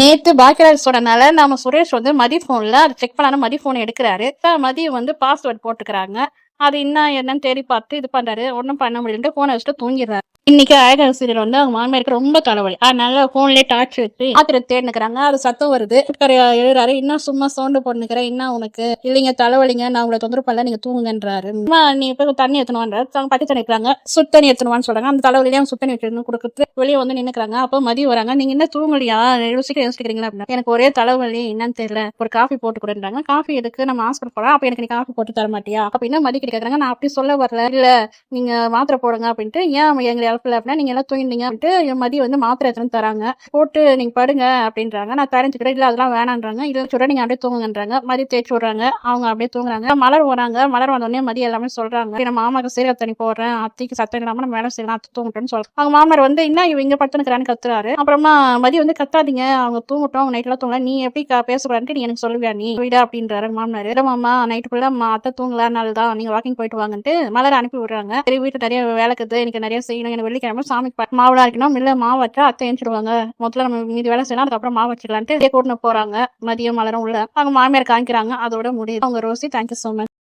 நேத்து பாக்கியராஜ் சொன்னனால நம்ம சுரேஷ் வந்து மதி போன்ல அதை செக் பண்ணாலும் மதி போன் எடுக்கிறாரு. மதி வந்து பாஸ்வேர்ட் போட்டுக்கிறாங்க. அது என்னன்னு தேடி பார்த்து இது பண்றாரு. ஒன்றும் பண்ண முடியலன்ட்டு போனை வச்சுட்டு தூங்கிடுறாரு. இன்னைக்கு அழகர் சீரியல் வந்து அவங்க மாமியாருக்கு ரொம்ப தலைவலி. அதனால போன்லயே டார்ச் வச்சு ஆத்திர தேடினுக்கிறாங்க. அது சத்தம் வருது. எழுறாரு, இன்னும் சும்மா சவுண்டு போட்டுக்கிறேன், என்ன உனக்கு இல்லைங்க தலைவலிங்க, நான் உங்களை தொந்தரவு பண்ணல, நீங்க தூங்குங்கன்றாரு. நீ போய் தண்ணி எடுத்துனுவான்றாரு. பட்டி தண்ணி இருக்கிறாங்க, சுத்தண்ணி எடுத்துனுவான்னு சொல்றாங்க. அந்த தலைவலியே அவங்க சுத்தண்ணி வச்சு கொடுக்குறது வெளியே வந்து நின்னுக்கிறாங்க. அப்போ மதியம் வராங்க. நீங்க என்ன தூங்கலையா, யோசிக்கிறீங்களா அப்படின்னா, எனக்கு ஒரே தலைவலி, என்னன்னு தெரியல, ஒரு காஃபி போட்டு கொடுன்றாங்க. காஃபி எதுக்கு, நம்ம ஹாஸ்பிட்டல் போறோம், அப்ப எனக்கு நீ காஃபி போட்டு தர மாட்டியா அப்படின்னா மதி கேட்கறாங்க. நான் அப்படி சொல்ல வரல, இல்ல நீங்க மாத்திரை போடுங்க அப்படின்ட்டு. ஏன் எங்களை எழுப்பல அப்படின்னா, நீங்க எல்லாம் தூங்கிட்டீங்க அப்படின்ட்டு மதி வந்து மாத்திரை எடுத்துன்னு தராங்க. போட்டு நீங்க படுங்க அப்படின்றாங்க. நான் தெரிஞ்சுக்கிறேன், இல்ல அதெல்லாம் வேணான்றாங்க. இல்ல சொல்ற நீங்க அப்படியே தூங்குங்கன்றாங்க. மதி தேய்ச்சி விடுறாங்க. அவங்க அப்படியே தூங்குறாங்க. மலர் வராங்க. மலர் வந்தோடனே மதி எல்லாமே சொல்றாங்க, நம்ம மாமாக்கு சீரக தண்ணி போடுறேன், அத்திக்கு சத்தம் இல்லாம நம்ம வேலை செய்யலாம், அத்தை தூங்கட்டும்னு சொல்றாங்க. அவங்க மாமனார் வந்து என்ன இவங்க படுத்துனுக்கிறான்னு கத்துறாரு. அப்புறமா மதி வந்து கத்தாதீங்க, அவங்க தூங்கட்டும், அவங்க நைட்லாம் தூங்கல, நீ எப்படி பேசக்கூடாதுன்னு நீ எனக்கு சொல்லுவியா, நீ வீடா அப்படின்றாரு மாமனார். மாமா நைட்டுக்குள்ள அத்தை தூங்கலனால தான் நீங்க வாக்கிங் போயிட்டு வாங்கன்ட்டு மலர் அனுப்பி விடுறாங்க. சரி, வீட்டு நிறைய வேலை இருக்குது, எனக்கு நிறைய செய்யணும், எனக்கு வெள்ளிக்கிழமை சாமி மாவுலாம் இருக்கணும், இல்ல மாவு வச்சா அத்தை எழுந்துருவாங்க, முதல்ல நம்ம மீதி வேலை செய்யலாம், அதுக்கப்புறம் மாவு வச்சுக்கலான்ட்டு கூட்டின்னு போறாங்க. மதியம் மலரும் உள்ள அவங்க மாமியார் காமிக்கிறாங்க. அதோட முடியுது அவங்க ரோசி. Thank you so much.